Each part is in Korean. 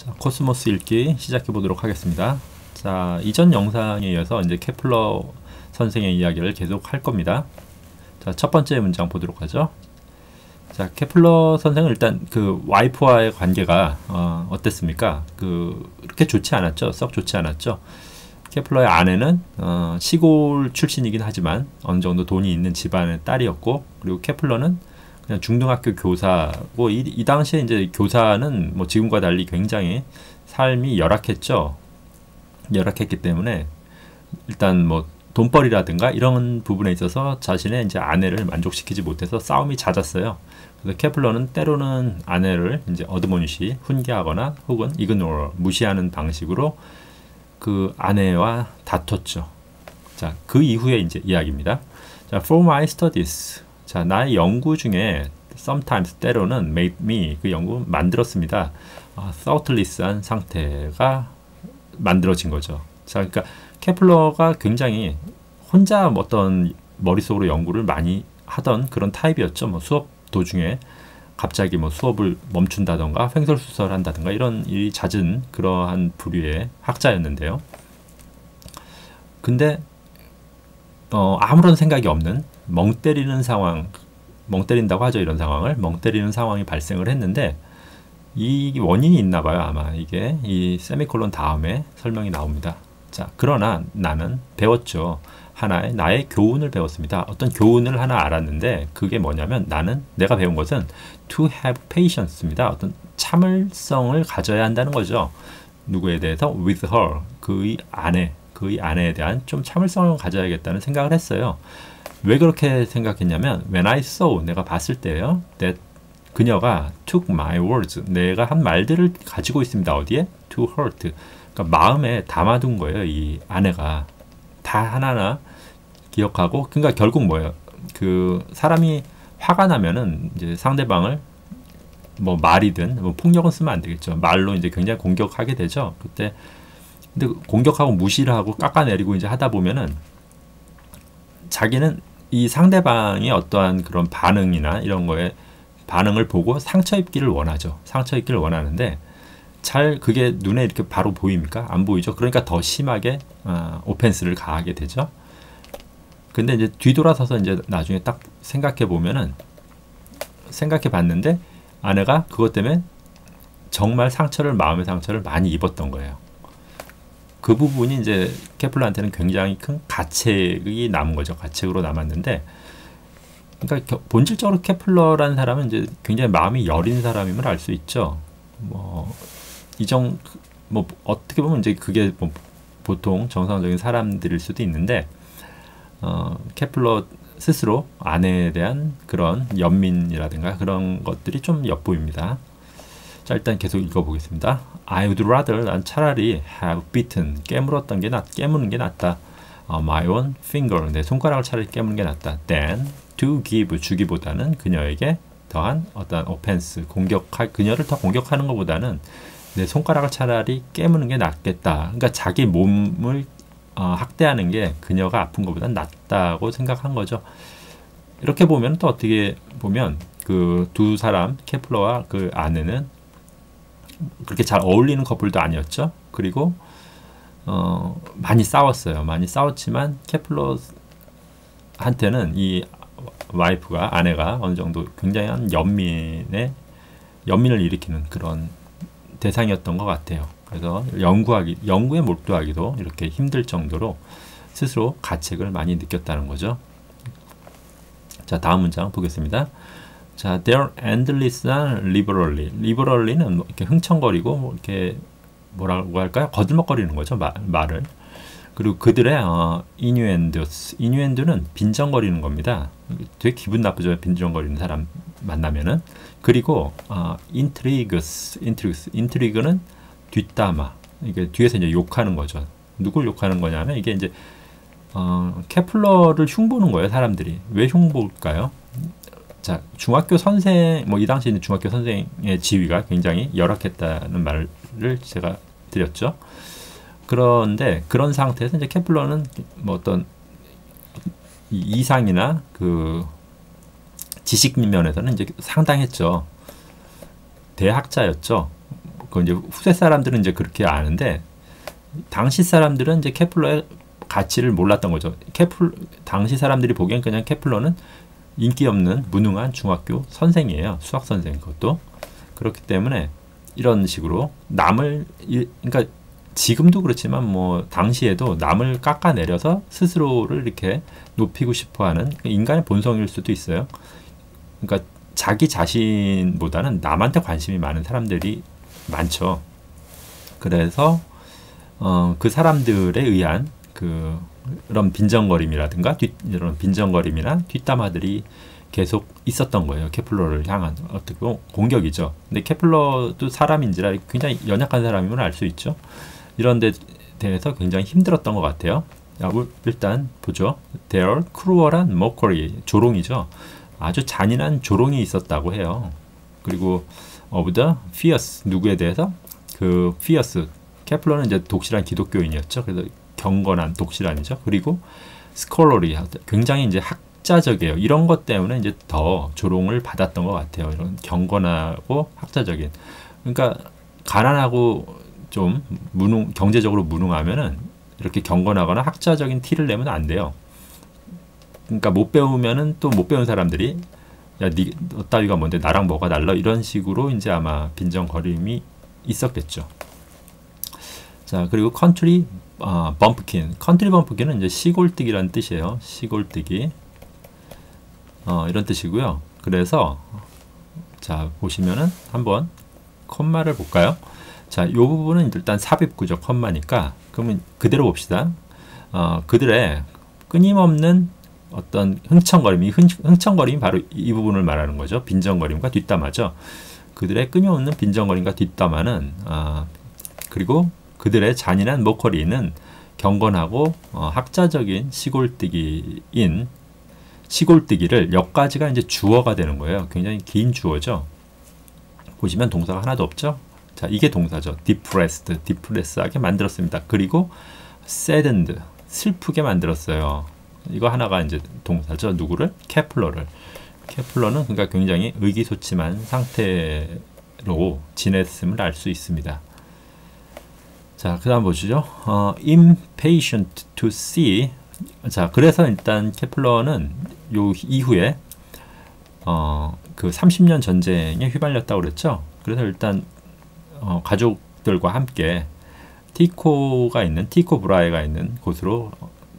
자, 코스모스 읽기 시작해 보도록 하겠습니다. 자, 이전 영상에 이어서 이제 케플러 선생의 이야기를 계속 할 겁니다. 자, 첫 번째 문장 보도록 하죠. 자, 케플러 선생은 일단 그 와이프와의 관계가 어땠습니까? 그렇게 좋지 않았죠. 썩 좋지 않았죠. 케플러의 아내는 시골 출신이긴 하지만 어느 정도 돈이 있는 집안의 딸이었고, 그리고 케플러는 그냥 중등학교 교사고, 이 당시에 이제 교사는 뭐 지금과 달리 굉장히 삶이 열악했죠. 열악했기 때문에 일단 뭐 돈벌이라든가 이런 부분에 있어서 자신의 이제 아내를 만족시키지 못해서 싸움이 잦았어요. 그래서 케플러는 때로는 아내를 이제 어드모니시, 훈계하거나 혹은 이그노어, 무시하는 방식으로 그 아내와 다퉜죠. 자, 그 이후에 이제 이야기입니다. 자, for my studies. 자, 나의 연구 중에 sometimes, 때로는 made me, 그 연구 만들었습니다. thoughtless한 상태가 만들어진 거죠. 자, 그러니까 케플러가 굉장히 혼자 어떤 머릿속으로 연구를 많이 하던 그런 타입이었죠. 뭐 수업 도중에 갑자기 뭐 수업을 멈춘다던가 횡설수설한다던가 이런 일이 잦은 그러한 부류의 학자였는데요. 근데 아무런 생각이 없는 멍 때리는 상황, 멍 때린다고 하죠. 이런 상황을 멍 때리는 상황이 발생을 했는데, 이 원인이 있나 봐요. 아마 이게 이 세미콜론 다음에 설명이 나옵니다. 자, 그러나 나는 배웠죠. 하나의 나의 교훈을 배웠습니다. 어떤 교훈을 하나 알았는데, 그게 뭐냐면 내가 배운 것은 to have patience입니다. 어떤 참을성을 가져야 한다는 거죠. 누구에 대해서? with her, 그의 아내에 대한 좀 참을성을 가져야겠다는 생각을 했어요. 왜 그렇게 생각했냐면, when I saw, 내가 봤을 때요, that 그녀가 took my words, 내가 한 말들을 가지고 있습니다. 어디에? to heart, 그러니까 마음에 담아둔 거예요. 이 아내가 다 하나하나 기억하고. 그러니까 결국 뭐예요? 그 사람이 화가 나면은 이제 상대방을 뭐 말이든 뭐 폭력은 쓰면 안 되겠죠. 말로 이제 굉장히 공격하게 되죠. 그때 근데 공격하고 무시를 하고 깎아내리고 이제 하다 보면은 자기는 이 상대방의 어떠한 그런 반응이나 이런 거에 반응을 보고 상처 입기를 원하죠. 상처 입기를 원하는데 잘 그게 눈에 이렇게 바로 보입니까? 안 보이죠. 그러니까 더 심하게 오펜스를 가하게 되죠. 근데 이제 뒤돌아서서 이제 나중에 딱 생각해 보면은, 생각해 봤는데 아내가 그것 때문에 정말 마음의 상처를 많이 입었던 거예요. 그 부분이 이제 케플러한테는 굉장히 큰 가책이 남은 거죠. 가책으로 남았는데, 그러니까 본질적으로 케플러라는 사람은 이제 굉장히 마음이 여린 사람임을 알 수 있죠. 뭐 어떻게 보면 이제 그게 뭐 보통 정상적인 사람들일 수도 있는데, 케플러 스스로 아내에 대한 그런 연민이라든가 그런 것들이 좀 엿보입니다. 자, 일단 계속 읽어보겠습니다. I would rather, 난 차라리 have beaten, 깨무는 게 낫다. My own finger, 내 손가락을 차라리 깨무는 게 낫다. than to give, 주기보다는 그녀에게 더한 어떤 offense, 그녀를 더 공격하는 것보다는 내 손가락을 차라리 깨무는 게 낫겠다. 그러니까 자기 몸을 학대하는 게 그녀가 아픈 것보다 낫다고 생각한 거죠. 이렇게 보면 또 어떻게 보면 그 두 사람, 케플러와 그 아내는 그렇게 잘 어울리는 커플도 아니었죠. 그리고 많이 싸웠어요. 많이 싸웠지만 케플러한테는 이 와이프가, 아내가 어느 정도 굉장한 연민을 일으키는 그런 대상이었던 것 같아요. 그래서 연구에 몰두하기도 이렇게 힘들 정도로 스스로 가책을 많이 느꼈다는 거죠. 자, 다음 문장 보겠습니다. 자, they're endless한 liberally는 뭐 이렇게 흥청거리고 뭐 이렇게 뭐라고 할까요? 거들먹거리는 거죠. 말을. 그리고 그들의 innuendo는 빈정거리는 겁니다. 되게 기분 나쁘죠. 빈정거리는 사람 만나면은. 그리고 intrigue는 뒷담화. 이게 뒤에서 이제 욕하는 거죠. 누굴 욕하는 거냐면, 이게 이제 케플러를 흉보는 거예요. 사람들이. 왜 흉볼까요? 자, 중학교 선생, 뭐 이 당시에는 중학교 선생의 지위가 굉장히 열악했다는 말을 제가 드렸죠. 그런데 그런 상태에서 이제 케플러는 뭐 어떤 이상이나 그 지식 면에서는 이제 상당했죠. 대학자였죠. 그 이제 후세 사람들은 이제 그렇게 아는데 당시 사람들은 이제 케플러의 가치를 몰랐던 거죠. 당시 사람들이 보기엔 그냥 케플러는 인기 없는 무능한 중학교 선생이에요. 수학 선생. 그것도 그렇기 때문에 이런 식으로 그러니까 지금도 그렇지만 뭐 당시에도 남을 깎아내려서 스스로를 이렇게 높이고 싶어하는 인간의 본성일 수도 있어요. 그러니까 자기 자신보다는 남한테 관심이 많은 사람들이 많죠. 그래서 그 사람들에 의한 그런 빈정거림이라든가 이런 빈정거림이나 뒷담화들이 계속 있었던 거예요. 케플러를 향한 어떻게 공격이죠. 근데 케플러도 사람인지라 굉장히 연약한 사람임을 알 수 있죠. 이런 데 대해서 굉장히 힘들었던 것 같아요. 일단 보죠. Their cruel한 mockery, 조롱이죠. 아주 잔인한 조롱이 있었다고 해요. 그리고 of the fierce, 누구에 대해서? 그 fierce, 케플러는 이제 독실한 기독교인이었죠. 그래서 경건한 독실한이죠. 그리고 scholarly, 굉장히 이제 학자적이에요. 이런 것 때문에 이제 더 조롱을 받았던 것 같아요. 이런 경건하고 학자적인. 그러니까 가난하고 좀 경제적으로 무능하면은 이렇게 경건하거나 학자적인 티를 내면 안 돼요. 그러니까 못 배우면은 또 못 배운 사람들이 야, 너 따위가 뭔데 나랑 뭐가 달라? 이런 식으로 이제 아마 빈정거림이 있었겠죠. 자, 그리고 컨트리 범프킨. 컨트리 범프킨은 이제 시골뜨기라는 뜻이에요. 시골뜨기. 이런 뜻이고요. 그래서 자, 보시면은 한번 컴마를 볼까요? 자, 이 부분은 일단 삽입구죠. 컴마니까. 그러면 그대로 봅시다. 그들의 끊임없는 어떤 흥청거림, 흥청거림이 바로 이 부분을 말하는 거죠. 빈정거림과 뒷담화죠. 그들의 끊임없는 빈정거림과 뒷담화는 그리고 그들의 잔인한 모커리는 경건하고 학자적인 시골뜨기를 여기까지가 이제 주어가 되는 거예요. 굉장히 긴 주어죠. 보시면 동사가 하나도 없죠. 자, 이게 동사죠. depressed하게 만들었습니다. 그리고 saddened, 슬프게 만들었어요. 이거 하나가 이제 동사죠. 누구를? 케플러를. 케플러는 그러니까 굉장히 의기소침한 상태로 지냈음을 알 수 있습니다. 자, 그 다음 보시죠. impatient to see. 자, 그래서 일단 케플러는 요 이후에 그 30년 전쟁에 휘말렸다고 그랬죠. 그래서 일단 가족들과 함께 티코 브라에가 있는 곳으로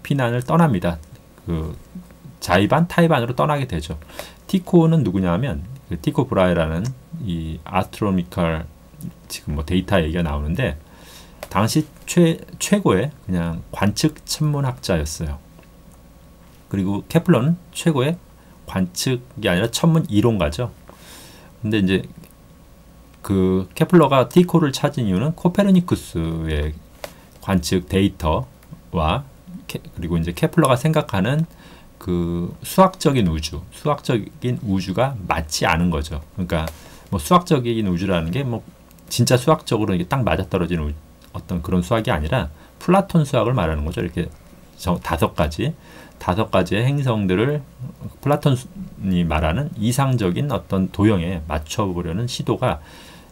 피난을 떠납니다. 그 자이반, 타이반으로 떠나게 되죠. 티코는 누구냐면 그 티코 브라에라는 이 아스트로노미컬 지금 뭐 데이터 얘기가 나오는데 당시 최고의 그냥 관측 천문학자였어요. 그리고 케플러는 최고의 관측이 아니라 천문 이론가죠. 근데 이제 그 케플러가 티코를 찾은 이유는 코페르니쿠스의 관측 데이터와 그리고 이제 케플러가 생각하는 그 수학적인 우주가 맞지 않은 거죠. 그러니까 뭐 수학적인 우주라는 게 뭐 진짜 수학적으로 이게 딱 맞아떨어지는 어떤 그런 수학이 아니라 플라톤 수학을 말하는 거죠. 이렇게 다섯 가지의 행성들을 플라톤이 말하는 이상적인 어떤 도형에 맞춰보려는 시도가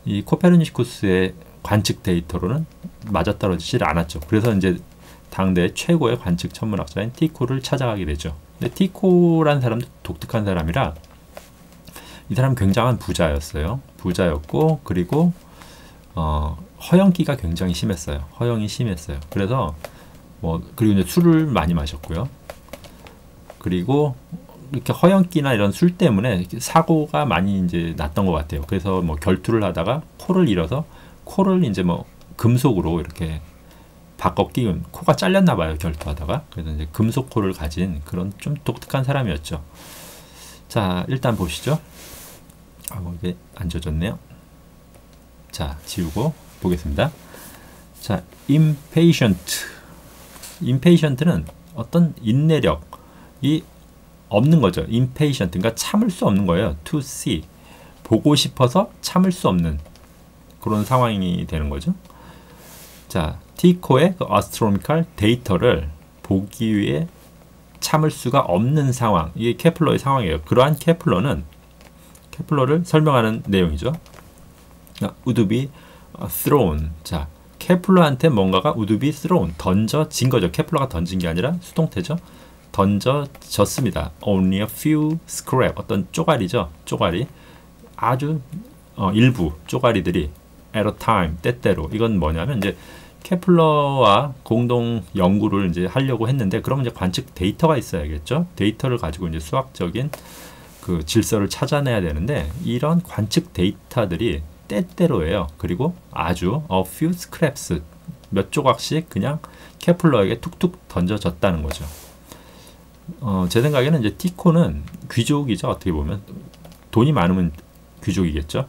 이 코페르니쿠스의 관측 데이터로는 맞아떨어지질 않았죠. 그래서 이제 당대 최고의 관측 천문학자인 티코를 찾아가게 되죠. 근데 티코라는 사람도 독특한 사람이라 이 사람 굉장한 부자였고 그리고 허영기가 굉장히 심했어요. 허영이 심했어요. 그래서 그리고 이제 술을 많이 마셨고요. 그리고 이렇게 허영기나 이런 술 때문에 사고가 많이 이제 났던 것 같아요. 그래서 뭐 결투를 하다가 코를 잃어서 코를 이제 뭐 금속으로 이렇게 바꿔 끼운 코가 잘렸나 봐요. 결투하다가. 그래서 이제 금속 코를 가진 그런 좀 독특한 사람이었죠. 자, 일단 보시죠. 이게 안 젖었네요. 자, 지우고 보겠습니다. 자, impatient는 어떤 인내력이 없는 거죠. impatient, 그러니까 참을 수 없는 거예요. to see, 보고 싶어서 참을 수 없는 그런 상황이 되는 거죠. 자, 티코의 그 astronomical 데이터를 보기 위해 참을 수가 없는 상황, 이게 케플러의 상황이에요. 그러한 케플러를 설명하는 내용이죠. would be thrown. 자, 케플러한테 뭔가가 would be thrown. 던져진 거죠. 케플러가 던진 게 아니라 수동태죠. 던져졌습니다. Only a few scrap. 어떤 쪼가리죠. 쪼가리. 아주 일부 쪼가리들이 at a time. 때때로. 이건 뭐냐면 이제 케플러와 공동 연구를 이제 하려고 했는데 그러면 이제 관측 데이터가 있어야겠죠. 데이터를 가지고 이제 수학적인 그 질서를 찾아내야 되는데 이런 관측 데이터들이 때때로예요. 그리고 아주 a few scraps 몇 조각씩 그냥 케플러에게 툭툭 던져졌다는 거죠. 제 생각에는 이제 티코는 귀족이죠. 어떻게 보면 돈이 많으면 귀족이겠죠.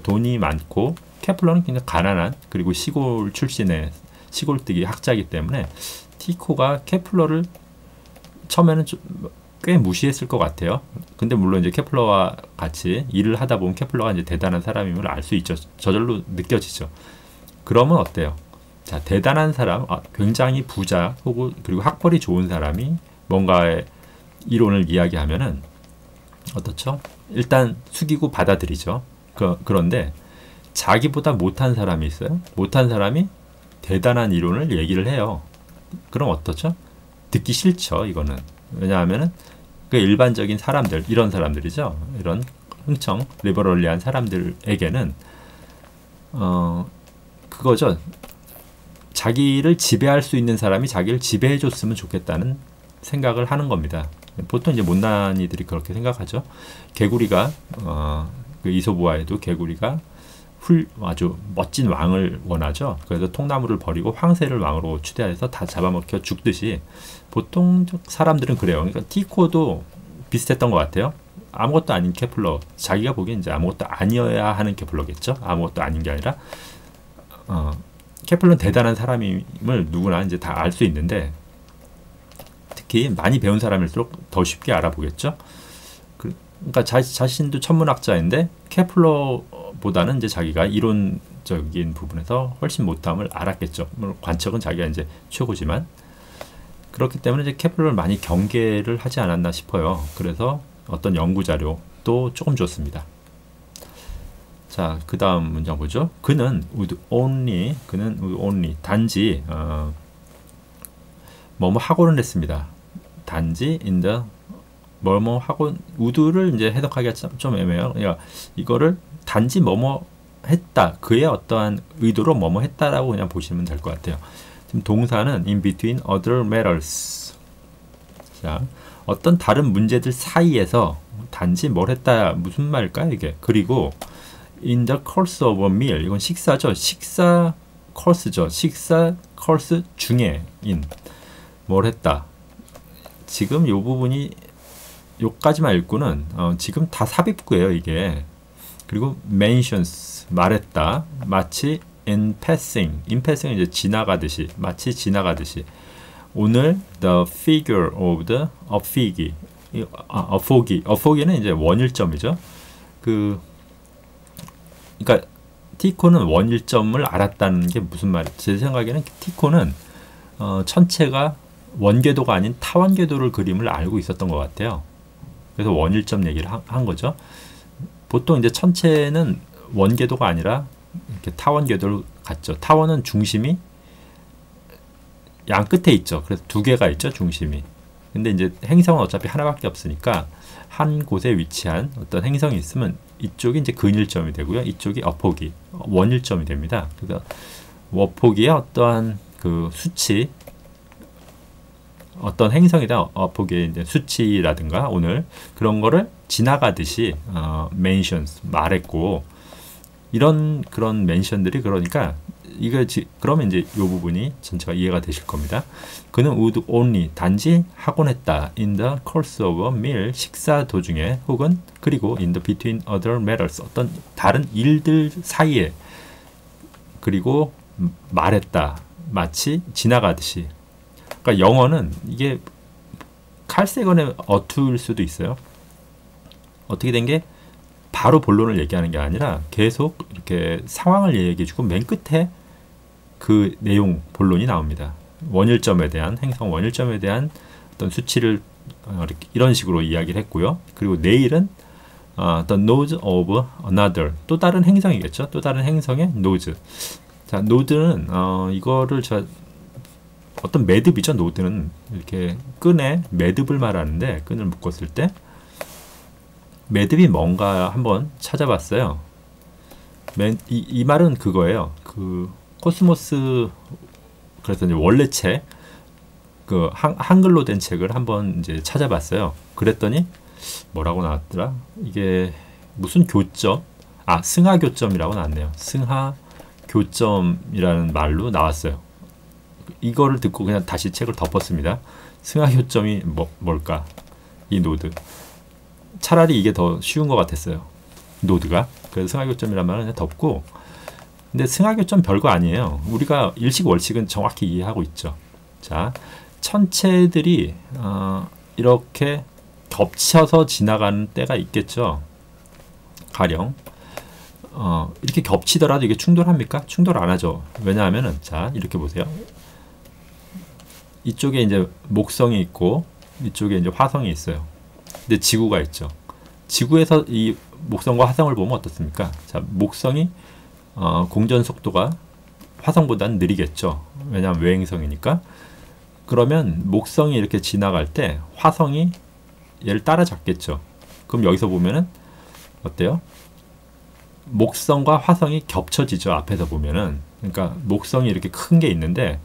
돈이 많고 케플러는 굉장히 가난한 그리고 시골 출신의 시골뜨기 학자이기 때문에 티코가 케플러를 처음에는 꽤 무시했을 것 같아요. 근데 물론 이제 케플러와 같이 일을 하다 보면 케플러가 이제 대단한 사람임을 알 수 있죠. 저절로 느껴지죠. 그러면 어때요? 자, 대단한 사람, 굉장히 부자 혹은 그리고 학벌이 좋은 사람이 뭔가의 이론을 이야기하면은 어떻죠? 일단 숙이고 받아들이죠. 그런데 자기보다 못한 사람이 있어요. 못한 사람이 대단한 이론을 얘기를 해요. 그럼 어떻죠? 듣기 싫죠. 이거는. 왜냐하면은 그 일반적인 사람들, 이런 사람들이죠. 이런 흥청, 리버럴리한 사람들에게는 그거죠. 자기를 지배할 수 있는 사람이 자기를 지배해 줬으면 좋겠다는 생각을 하는 겁니다. 보통 이제 못난이들이 그렇게 생각하죠. 개구리가 그 이솝우화에도 개구리가 아주 멋진 왕을 원하죠. 그래서 통나무를 버리고 황새를 왕으로 추대해서 다 잡아먹혀 죽듯이 보통 사람들은 그래요. 그러니까 티코도 비슷했던 것 같아요. 아무것도 아닌 케플러, 자기가 보기엔 이제 아무것도 아니어야 하는 케플러겠죠. 아무것도 아닌 게 아니라 케플러는 대단한 사람임을 누구나 이제 다 알 수 있는데 특히 많이 배운 사람일수록 더 쉽게 알아보겠죠. 그러니까 자신도 천문학자인데 케플러보다는 이제 자기가 이론적인 부분에서 훨씬 못함을 알았겠죠. 물론 관측은 자기가 이제 최고지만 그렇기 때문에 이제 케플러를 많이 경계를 하지 않았나 싶어요. 그래서 어떤 연구 자료도 조금 줬습니다. 자, 그 다음 문장 보죠. 그는 would only 단지 뭐뭐 하고는 했습니다. 단지 in the 뭐뭐 하고 would를 이제 해석하기가 좀 애매해요. 그러니까 이거를 단지 뭐뭐 했다. 그의 어떠한 의도로 뭐뭐 했다라고 그냥 보시면 될 것 같아요. 지금 동사는 in between other matters. 자, 어떤 다른 문제들 사이에서 단지 뭘 했다 무슨 말일까요 이게? 그리고 in the course of a meal 이건 식사죠. 식사 course죠. 식사 course 중에 in 뭘 했다. 지금 이 부분이 요까지만 읽고는 지금 다 삽입구예요 이게. 그리고 mentions 말했다. 마치 in passing은 이제 지나가듯이 마치 지나가듯이 오늘 the figure of the 어포기는 이제 원일점이죠. 그러니까 티코는 원일점을 알았다는 게 무슨 말이에요? 제 생각에는 티코는 천체가 원궤도가 아닌 타원궤도를 그림을 알고 있었던 것 같아요. 그래서 원일점 얘기를 한 거죠. 보통 이제 천체는 원궤도가 아니라 이렇게 타원궤도를 갖죠. 타원은 중심이 양 끝에 있죠. 그래서 두 개가 있죠, 중심이. 근데 이제 행성은 어차피 하나밖에 없으니까 한 곳에 위치한 어떤 행성이 있으면 이쪽이 이제 근일점이 되고요. 이쪽이 어포기, 원일점이 됩니다. 그러니까 어포기의 어떠한 그 수치, 어떤 행성이다 어포기의 이제 수치라든가 오늘 그런 거를 지나가듯이 mentions 말했고 그런 멘션들이 그러니까 그러면 이제 이 부분이 전체가 이해가 되실 겁니다. 그는 would only 단지 하곤 했다. in the course of a meal 식사 도중에 혹은 그리고 in the between other matters 어떤 다른 일들 사이에 그리고 말했다. 마치 지나가듯이. 그러니까 영어는 이게 칼세건의 어투일 수도 있어요. 어떻게 된 게 바로 본론을 얘기하는 게 아니라 계속 이렇게 상황을 얘기해주고 맨 끝에 그 내용 본론이 나옵니다. 원일점에 대한 행성 원일점에 대한 어떤 수치를 이런 식으로 이야기를 했고요. 그리고 내일은 the node of another. 또 다른 행성이겠죠. 또 다른 행성의 node. 자, node는 이거를 어떤 매듭이죠. 노드는 이렇게 끈에 매듭을 말하는데, 끈을 묶었을 때 매듭이 뭔가 한번 찾아봤어요. 이 말은 그거예요. 그 코스모스, 그래서 이제 원래 책, 그 한글로 된 책을 한번 이제 찾아봤어요. 그랬더니 뭐라고 나왔더라? 이게 무슨 교점? 승하교점이라고 나왔네요. 승하교점이라는 말로 나왔어요. 이거를 듣고 그냥 다시 책을 덮었습니다. 승하교점이 뭘까? 이 노드. 차라리 이게 더 쉬운 것 같았어요. 노드가. 그래서 승하교점이란 말은 그냥 덮고, 근데 승하교점 별거 아니에요. 우리가 일식 월식은 정확히 이해하고 있죠. 자, 천체들이 이렇게 겹쳐서 지나가는 때가 있겠죠. 가령 이렇게 겹치더라도 이게 충돌합니까? 충돌 안 하죠. 왜냐하면은, 자, 이렇게 보세요. 이쪽에 이제 목성이 있고 이쪽에 이제 화성이 있어요. 근데 지구가 있죠. 지구에서 이 목성과 화성을 보면 어떻습니까? 자, 목성이 공전 속도가 화성보다는 느리겠죠. 왜냐하면 외행성이니까. 그러면 목성이 이렇게 지나갈 때 화성이 얘를 따라잡겠죠. 그럼 여기서 보면은 어때요? 목성과 화성이 겹쳐지죠. 앞에서 보면은. 그러니까 목성이 이렇게 큰 게 있는데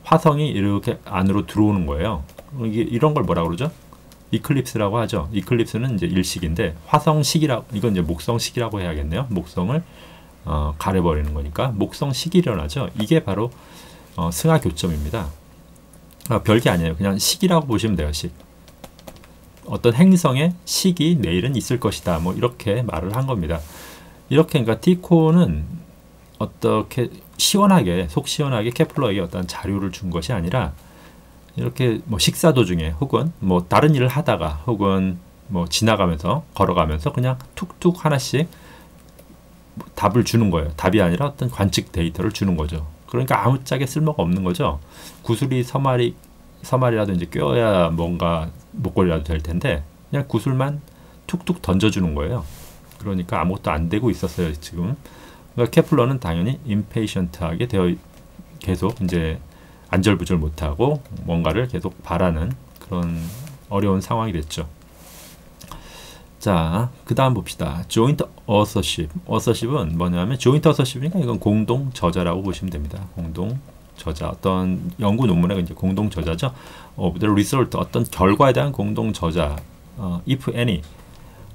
화성이 이렇게 안으로 들어오는 거예요. 이런 걸 뭐라 그러죠? 이클립스라고 하죠. 이클립스는 이제 일식인데, 화성식이라고, 이건 이제 목성식이라고 해야겠네요. 목성을 가려버리는 거니까 목성식이 일어나죠. 이게 바로 승하교점입니다. 별게 아니에요. 그냥 식이라고 보시면 돼요. 식. 어떤 행성의 식이 내일은 있을 것이다. 뭐 이렇게 말을 한 겁니다. 이렇게, 그러니까 티코는 어떻게 시원하게, 속 시원하게 케플러에게 어떤 자료를 준 것이 아니라, 이렇게 뭐 식사 도중에, 혹은 뭐 다른 일을 하다가, 혹은 뭐 지나가면서, 걸어가면서 그냥 툭툭 하나씩 답을 주는 거예요. 답이 아니라 어떤 관측 데이터를 주는 거죠. 그러니까 아무짝에 쓸모가 없는 거죠. 구슬이 서말이라도 이제 껴야 뭔가 목걸이라도 될 텐데, 그냥 구슬만 툭툭 던져주는 거예요. 그러니까 아무것도 안 되고 있었어요, 지금. 그러니까 케플러는 당연히 임페이션트하게 계속 이제 안절부절 못하고 뭔가를 계속 바라는 그런 어려운 상황이 됐죠. 자, 그 다음 봅시다. joint authorship. authorship은 뭐냐면, joint authorship이니까 이건 공동 저자라고 보시면 됩니다. 공동 저자. 어떤 연구 논문의 이제 공동 저자죠. of the result. 어떤 결과에 대한 공동 저자. if any.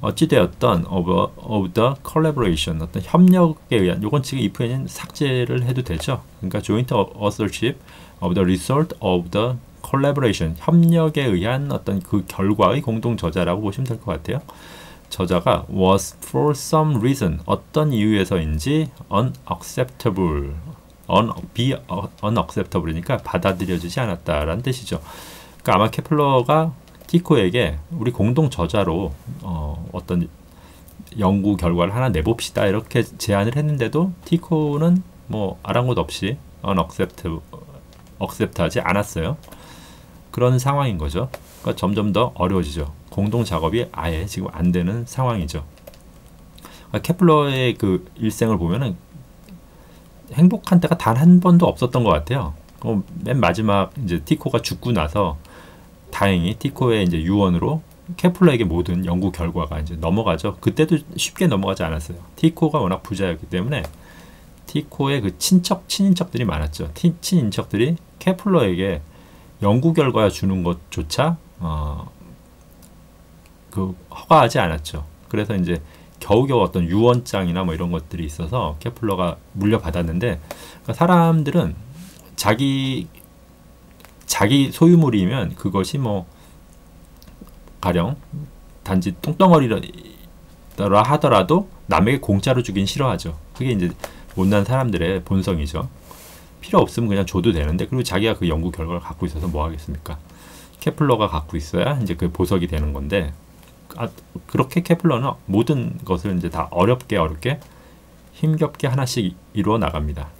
어찌되었던 of the collaboration. 어떤 협력에 의한, 요건 지금 if any는 삭제를 해도 되죠. 그러니까 joint authorship of the result of the collaboration. 협력에 의한 어떤 그 결과의 공동 저자라고 보시면 될 것 같아요. 저자가 was for some reason. 어떤 이유에서인지 unacceptable. unacceptable이니까 받아들여지지 않았다라는 뜻이죠. 그러니까 아마 케플러가 티코에게 우리 공동 저자로 어떤 연구 결과를 하나 내봅시다 이렇게 제안을 했는데도 티코는 뭐 아랑곳 없이 accept하지 않았어요. 그런 상황인 거죠. 그러니까 점점 더 어려워지죠. 공동 작업이 아예 지금 안 되는 상황이죠. 그러니까 케플러의 그 일생을 보면은 행복한 때가 단 한 번도 없었던 것 같아요. 맨 마지막 이제 티코가 죽고 나서 다행히 티코의 이제 유언으로 케플러에게 모든 연구 결과가 이제 넘어가죠. 그때도 쉽게 넘어가지 않았어요. 티코가 워낙 부자였기 때문에 티코의 그 친인척들이 많았죠. 친인척들이 케플러에게 연구 결과 주는 것조차 허가하지 않았죠. 그래서 이제 겨우겨우 어떤 유언장이나 뭐 이런 것들이 있어서 케플러가 물려받았는데, 그러니까 사람들은 자기 소유물이면 그것이 뭐 가령 단지 똥덩어리라 하더라도 남에게 공짜로 주긴 싫어하죠. 그게 이제 못난 사람들의 본성이죠. 필요 없으면 그냥 줘도 되는데, 그리고 자기가 그 연구 결과를 갖고 있어서 뭐 하겠습니까? 케플러가 갖고 있어야 이제 그 보석이 되는 건데, 그렇게 케플러는 모든 것을 이제 다 어렵게 힘겹게 하나씩 이루어 나갑니다.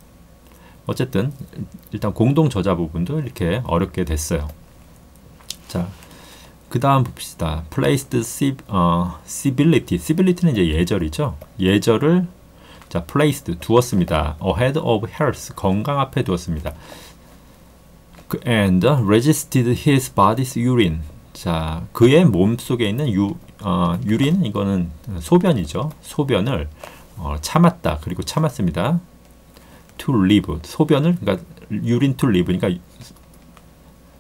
어쨌든 일단 공동 저자 부분도 이렇게 어렵게 됐어요. 자, 그 다음 봅시다. placed civility. civility는 이제 예절이죠. 예절을 자 placed 두었습니다. ahead of health 건강 앞에 두었습니다. and resisted his body's urine. 자 그의 몸 속에 있는 유린 이거는 소변이죠. 소변을 참았다. 그리고 참았습니다. to live 소변을 그러니까 urine to live 그러니까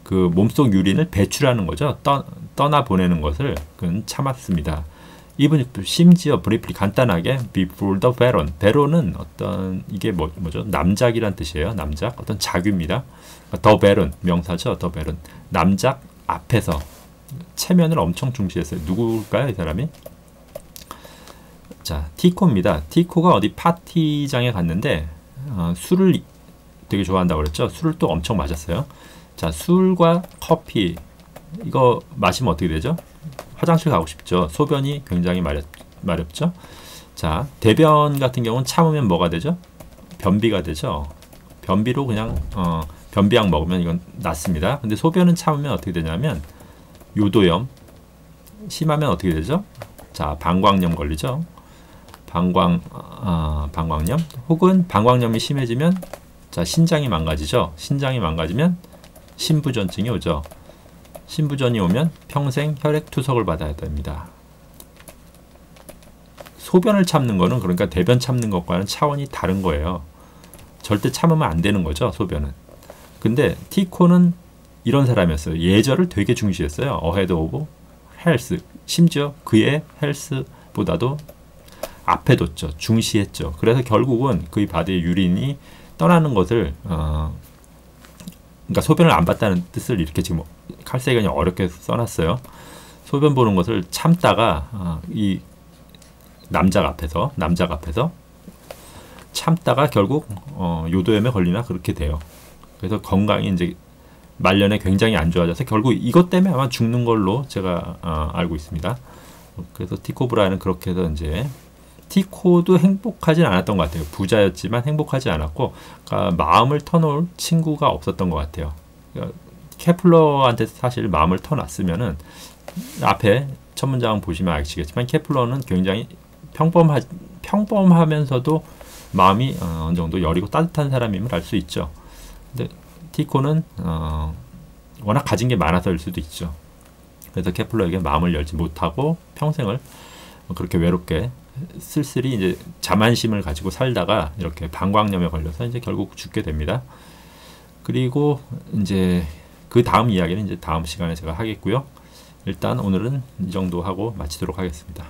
그 몸속 유린을 배출하는 거죠. 떠나 보내는 것을 그는 참았습니다. even 심지어 briefly 간단하게 before the baron. baron은 어떤 이게 뭐죠? 남작이란 뜻이에요. 남작 어떤 작유입니다. the baron 명사죠. the baron 남작 앞에서 체면을 엄청 중시했어요. 누굴까요, 이 사람이? 자, 티코입니다. 티코가 어디 파티장에 갔는데 술을 되게 좋아한다고 그랬죠. 술을 또 엄청 마셨어요. 자, 술과 커피 이거 마시면 어떻게 되죠? 화장실 가고 싶죠. 소변이 굉장히 마렵죠. 자, 대변 같은 경우는 참으면 뭐가 되죠? 변비가 되죠. 변비로 그냥 변비약 먹으면 이건 낫습니다. 근데 소변은 참으면 어떻게 되냐면 요도염 심하면 어떻게 되죠? 자, 방광염 걸리죠. 방광염 혹은 방광염이 심해지면 자, 신장이 망가지죠. 신장이 망가지면 신부전증이 오죠. 신부전이 오면 평생 혈액투석을 받아야 됩니다. 소변을 참는 거는 그러니까 대변 참는 것과는 차원이 다른 거예요. 절대 참으면 안 되는 거죠, 소변은. 근데 티코는 이런 사람이었어요. 예절을 되게 중시했어요. ahead of health. 심지어 그의 헬스보다도 앞에 뒀죠. 중시했죠. 그래서 결국은 그의 바디의 유린이 떠나는 것을 그러니까 소변을 안 봤다는 뜻을 이렇게 지금 칼세이건이 어렵게 써놨어요. 소변 보는 것을 참다가 이 남작 앞에서 참다가 결국 요도염에 걸리나 그렇게 돼요. 그래서 건강이 이제 말년에 굉장히 안 좋아져서 결국 이것 때문에 아마 죽는 걸로 제가 알고 있습니다. 그래서 티코 브라이는 그렇게 해서 이제 티코도 행복하진 않았던 것 같아요. 부자였지만 행복하지 않았고 그러니까 마음을 터놓을 친구가 없었던 것 같아요. 그러니까 케플러한테 사실 마음을 터놨으면은 앞에 첫 문장 보시면 아시겠지만 케플러는 굉장히 평범하면서도 마음이 어느 정도 여리고 따뜻한 사람임을 알 수 있죠. 근데 티코는 워낙 가진 게 많아서일 수도 있죠. 그래서 케플러에게 마음을 열지 못하고 평생을 그렇게 외롭게 쓸쓸히 이제 자만심을 가지고 살다가 이렇게 방광염에 걸려서 이제 결국 죽게 됩니다. 그리고 이제 그 다음 이야기는 이제 다음 시간에 제가 하겠고요. 일단 오늘은 이 정도 하고 마치도록 하겠습니다.